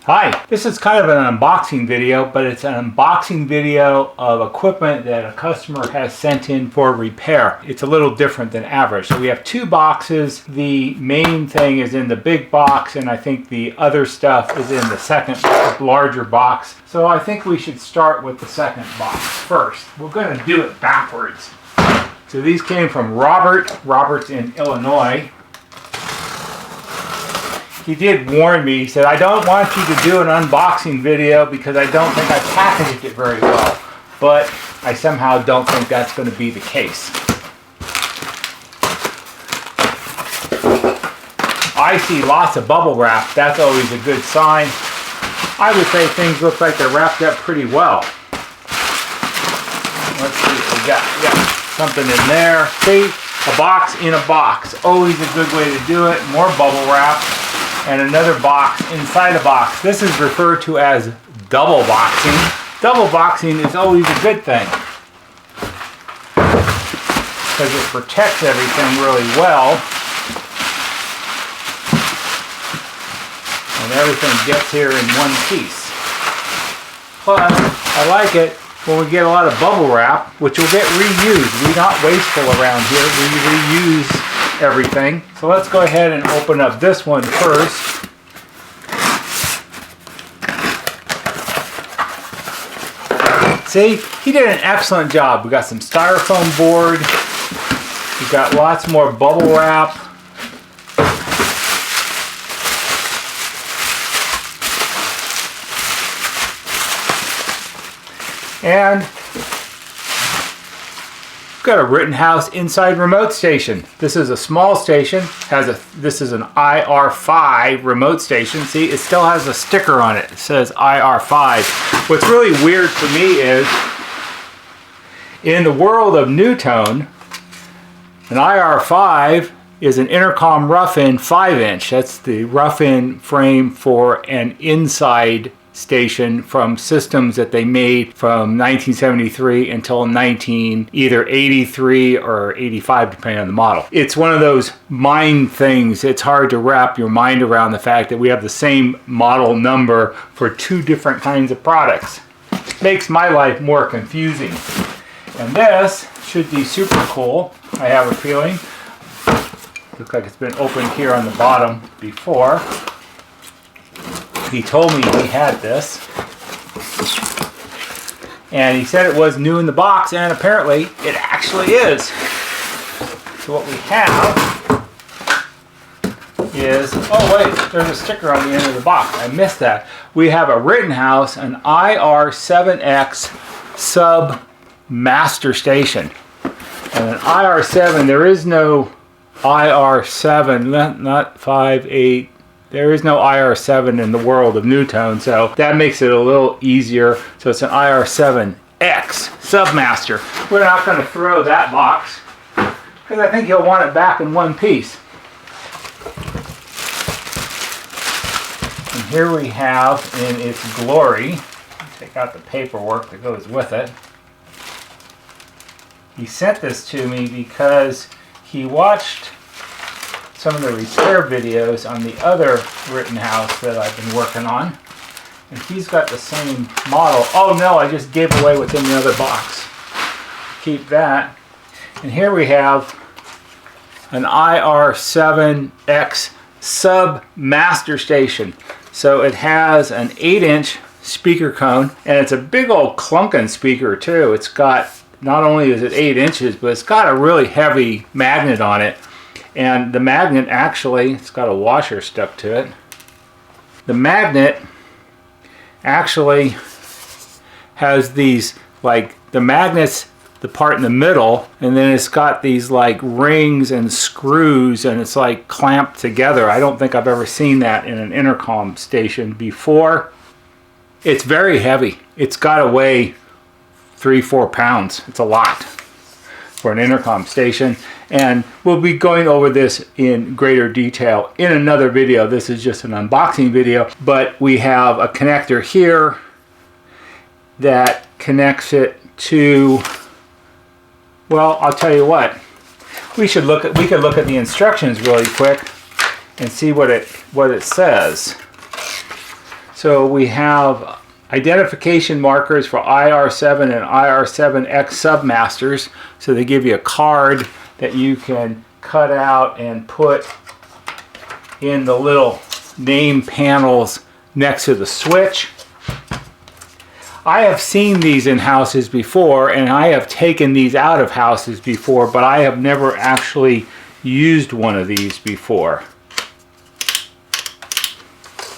Hi, this is kind of an unboxing video, but it's an unboxing video of equipment that a customer has sent in for repair. It's a little different than average. So we have two boxes. The main thing is in the big box, and I think the other stuff is in the second larger box. So I think we should start with the second box first. We're going to do it backwards. So these came from Robert. Robert's in Illinois. He did warn me. He said, I don't want you to do an unboxing video because I don't think I packaged it very well. But I somehow don't think that's going to be the case. I see lots of bubble wrap. That's always a good sign. I would say things look like they're wrapped up pretty well. Let's see what we got. Yeah, something in there. See, a box in a box. Always a good way to do it. More bubble wrap. And another box inside a box. This is referred to as double boxing. Double boxing is always a good thing because it protects everything really well, and everything gets here in one piece. Plus, I like it when we get a lot of bubble wrap, which will get reused. We're not wasteful around here. We reuse everything. So let's go ahead and open up this one first. See, he did an excellent job. We got some styrofoam board. We got lots more bubble wrap. And got a Rittenhouse inside remote station. This is a small station. This is an IR5 remote station. See, it still has a sticker on it. It says IR5. What's really weird for me is, in the world of NuTone, an IR5 is an Intercom rough-in 5-inch. That's the rough-in frame for an inside station from systems that they made from 1973 until either 83 or 85, depending on the model. It's one of those mind things. It's hard to wrap your mind around the fact that we have the same model number for two different kinds of products. Makes my life more confusing. And this should be super cool, I have a feeling. Looks like it's been opened here on the bottom before. He told me he had this, and he said it was new in the box, and apparently it actually is. So what we have is, oh wait, there's a sticker on the end of the box. I missed that. We have a Rittenhouse, an IR7X sub master station. And an IR7, there is no IR7, not 5, 8, there is no IR7 in the world of NuTone, so that makes it a little easier. So it's an IR7X Submaster. We're not going to throw that box because I think he'll want it back in one piece. And here we have, in its glory, take out the paperwork that goes with it. He sent this to me because he watched some of the repair videos on the other Rittenhouse that I've been working on, and he's got the same model. Oh no, I just gave away what's in the other box. Keep that. And here we have an IR7X sub master station. So it has an 8-inch speaker cone, and it's a big old clunking speaker too. It's got, not only is it 8 inches, but it's got a really heavy magnet on it. And the magnet actually, it's got a washer stuck to it. The magnet actually has these, like, the magnet's the part in the middle, and then it's got these like rings and screws, and it's like clamped together. I don't think I've ever seen that in an intercom station before. It's very heavy. It's got to weigh 3-4 pounds. It's a lot for an intercom station, and we'll be going over this in greater detail in another video. This is just an unboxing video, but we have a connector here that connects it to, well, I'll tell you what, we could look at the instructions really quick and see what it says. So we have identification markers for IR7 and IR7X submasters. So they give you a card that you can cut out and put in the little name panels next to the switch. I have seen these in houses before, and I have taken these out of houses before, but I have never actually used one of these before.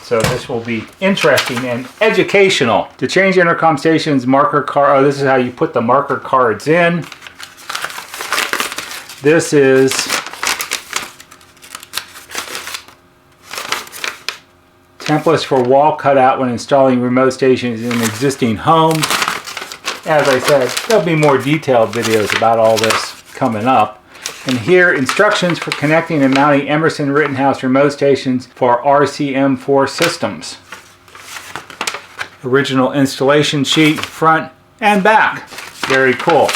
So this will be interesting and educational. To change intercom stations, marker card, oh, this is how you put the marker cards in. This is templates for wall cutout when installing remote stations in an existing home. As I said, there'll be more detailed videos about all this coming up. And here, instructions for connecting and mounting Emerson Rittenhouse remote stations for RCM4 systems. Original installation sheet, front and back. Very cool.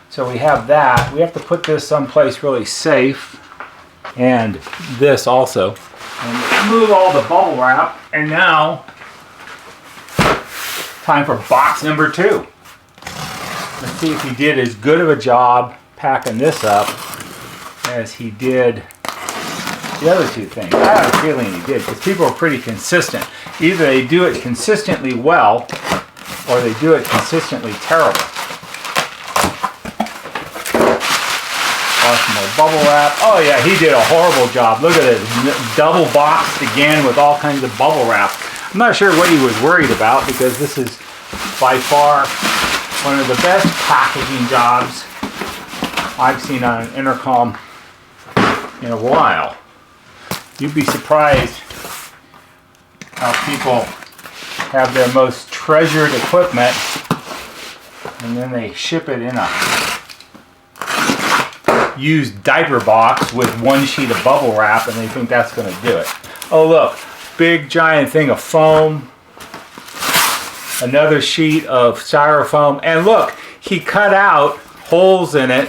So we have that. We have to put this someplace really safe. And this also. And remove all the bubble wrap. And now, time for box number 2. Let's see if he did as good of a job packing this up as he did the other two things. I have a feeling he did, because people are pretty consistent. Either they do it consistently well, or they do it consistently terrible. More bubble wrap. Oh yeah, he did a horrible job. Look at it, double boxed again with all kinds of bubble wrap. I'm not sure what he was worried about, because this is by far one of the best packaging jobs I've seen on an intercom in a while. You'd be surprised how people have their most treasured equipment and then they ship it in a used diaper box with one sheet of bubble wrap, and they think that's going to do it. Oh look, big giant thing of foam, another sheet of styrofoam, and look, he cut out holes in it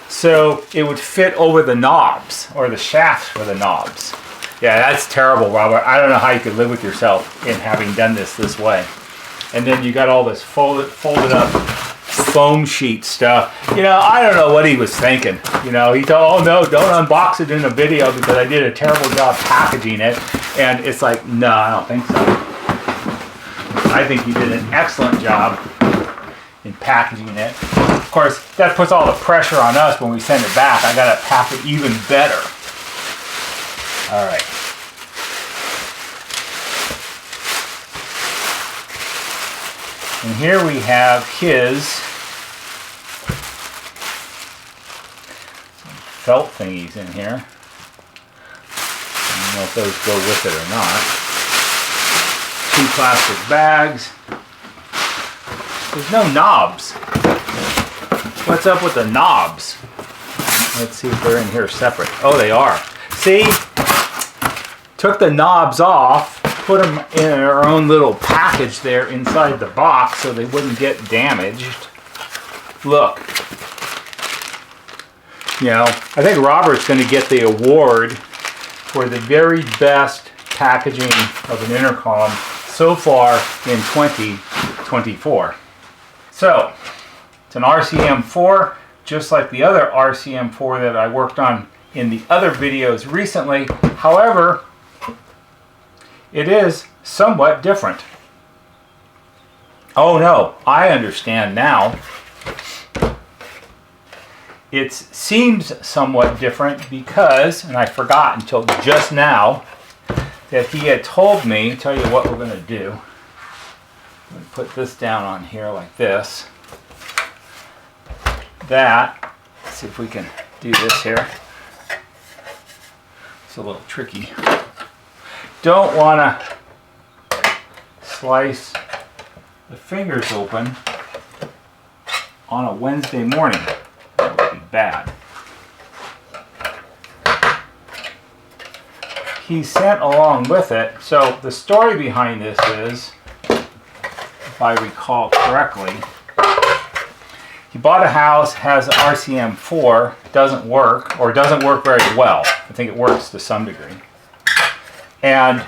so it would fit over the knobs, or the shafts for the knobs. Yeah, that's terrible, Robert. I don't know how you could live with yourself in having done this way. And then you got all this folded up foam sheet stuff. You know, I don't know what he was thinking. You know, he thought, oh no, don't unbox it in a video because I did a terrible job packaging it. And it's like, no, I don't think so. I think you did an excellent job in packaging it. Of course, that puts all the pressure on us when we send it back. I gotta pack it even better. All right. And here we have his felt thingies in here. I don't know if those go with it or not. 2 plastic bags. There's no knobs. What's up with the knobs? Let's see if they're in here separate. Oh, they are. See? Took the knobs off, put them in their own little package there inside the box so they wouldn't get damaged. Look. You know, I think Robert's going to get the award for the very best packaging of an intercom so far in 2024. So, it's an RCM4, just like the other RCM4 that I worked on in the other videos recently. However, it is somewhat different. Oh no, I understand now. It seems somewhat different because, and I forgot until just now, that he had told me, tell you what we're going to do. I'm going to put this down on here like this. That, let's see if we can do this here. It's a little tricky. Don't want to slice the fingers open on a Wednesday morning. That would be bad. He sent along with it, so the story behind this is, if I recall correctly, he bought a house, has an RCM4, doesn't work, or doesn't work very well. I think it works to some degree. And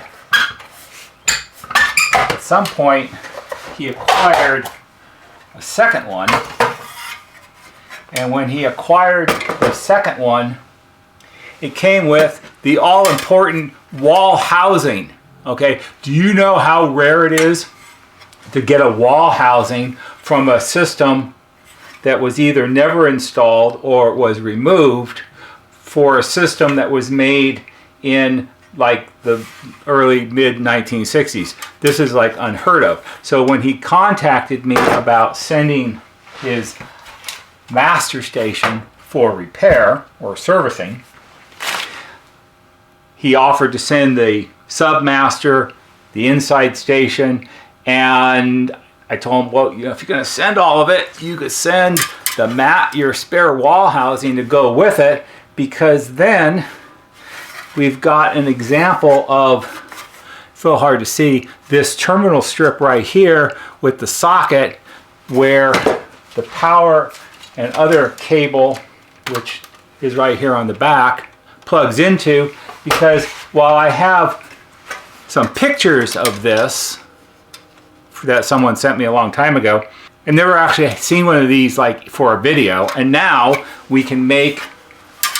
some point he acquired a second one, and when he acquired the second one, it came with the all-important wall housing. Okay, do you know how rare it is to get a wall housing from a system that was either never installed or was removed for a system that was made in like the early mid 1960s? This is like unheard of. So when he contacted me about sending his master station for repair or servicing, he offered to send the submaster, the inside station, and I told him, well, you know, if you're going to send all of it, you could send the your spare wall housing to go with it, because then we've got an example of, it's a little hard to see, this terminal strip right here with the socket where the power and other cable, which is right here on the back, plugs into. Because while I have some pictures of this that someone sent me a long time ago, I've never actually seen one of these like for a video, and now we can make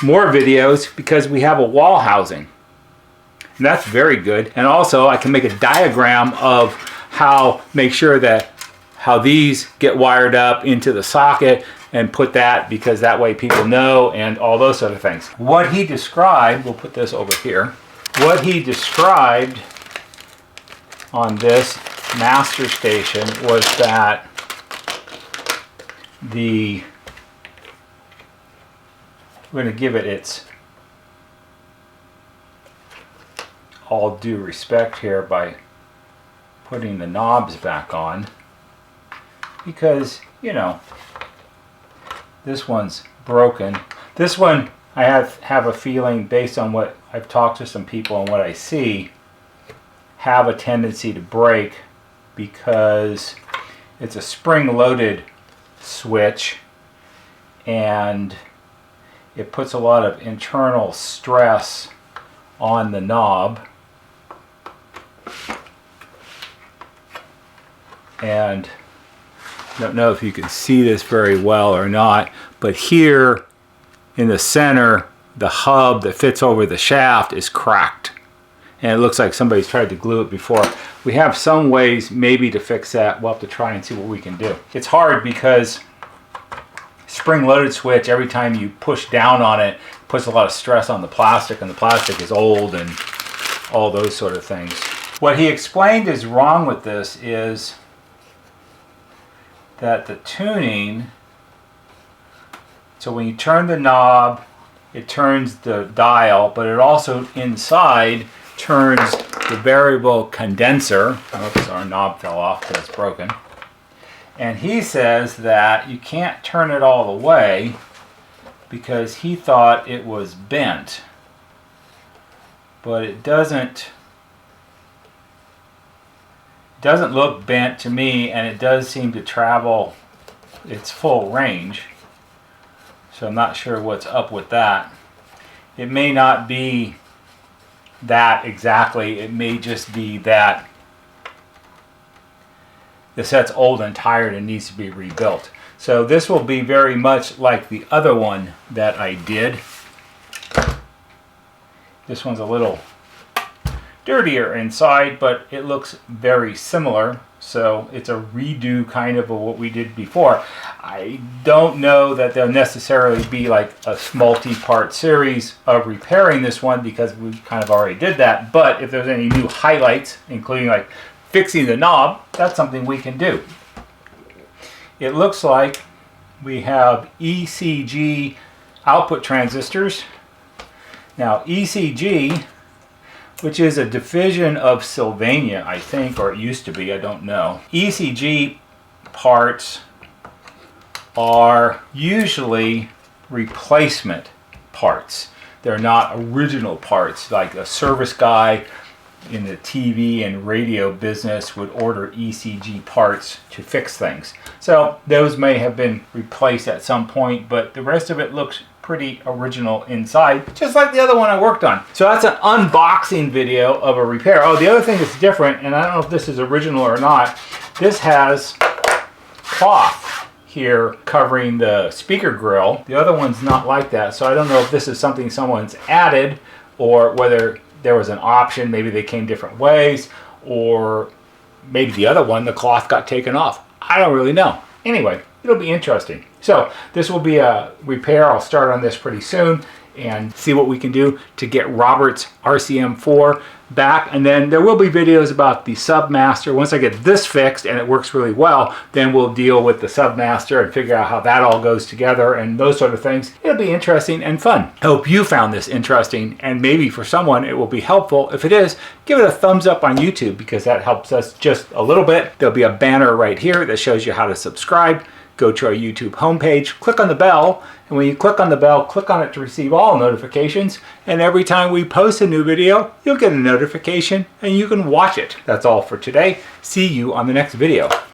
more videos because we have a wall housing. And that's very good. And also I can make a diagram of make sure that how these get wired up into the socket and put that, because that way people know, and all those sort of things. What he described, we'll put this over here, what he described on this master station was that we're going to give it its all due respect here by putting the knobs back on, because, you know, this one's broken. This one, I have a feeling, based on what I've talked to some people and what I see, have a tendency to break because it's a spring-loaded switch and it puts a lot of internal stress on the knob. And I don't know if you can see this very well or not, but here in the center, the hub that fits over the shaft is cracked. And it looks like somebody's tried to glue it before. We have some ways maybe to fix that. We'll have to try and see what we can do. It's hard because spring-loaded switch, every time you push down on it, puts a lot of stress on the plastic, and the plastic is old and all those sort of things. What he explained is wrong with this is that the tuning, so when you turn the knob, it turns the dial, but it also inside turns the variable condenser. Oops, our knob fell off because it's broken. And he says that you can't turn it all the way because he thought it was bent. But it doesn't look bent to me, and it does seem to travel its full range. So I'm not sure what's up with that. It may not be that exactly. It may just be that the set's old and tired and needs to be rebuilt. So this will be very much like the other one that I did. This one's a little dirtier inside, but it looks very similar. So it's a redo kind of what we did before. I don't know that there'll necessarily be like a multi-part series of repairing this one because we kind of already did that. But if there's any new highlights, including like fixing the knob, that's something we can do. It looks like we have ECG output transistors. Now ECG, which is a division of Sylvania, I think, or it used to be, I don't know. ECG parts are usually replacement parts. They're not original parts, like a service guy in the TV and radio business would order ECG parts to fix things. So those may have been replaced at some point, but the rest of it looks pretty original inside, just like the other one I worked on. So that's an unboxing video of a repair. Oh, the other thing that's different, and I don't know if this is original or not, this has cloth here covering the speaker grill. The other one's not like that, so I don't know if this is something someone's added or whether there was an option, maybe they came different ways, or maybe the other one, the cloth got taken off. I don't really know. Anyway, it'll be interesting. So this will be a repair. I'll start on this pretty soon and see what we can do to get Robert's RCM4 back. And then there will be videos about the Submaster. Once I get this fixed and it works really well, then we'll deal with the Submaster and figure out how that all goes together and those sort of things. It'll be interesting and fun. I hope you found this interesting, and maybe for someone it will be helpful. If it is, give it a thumbs up on YouTube because that helps us just a little bit. There'll be a banner right here that shows you how to subscribe. Go to our YouTube homepage, click on the bell, and when you click on the bell, click on it to receive all notifications, and every time we post a new video, you'll get a notification and you can watch it. That's all for today. See you on the next video.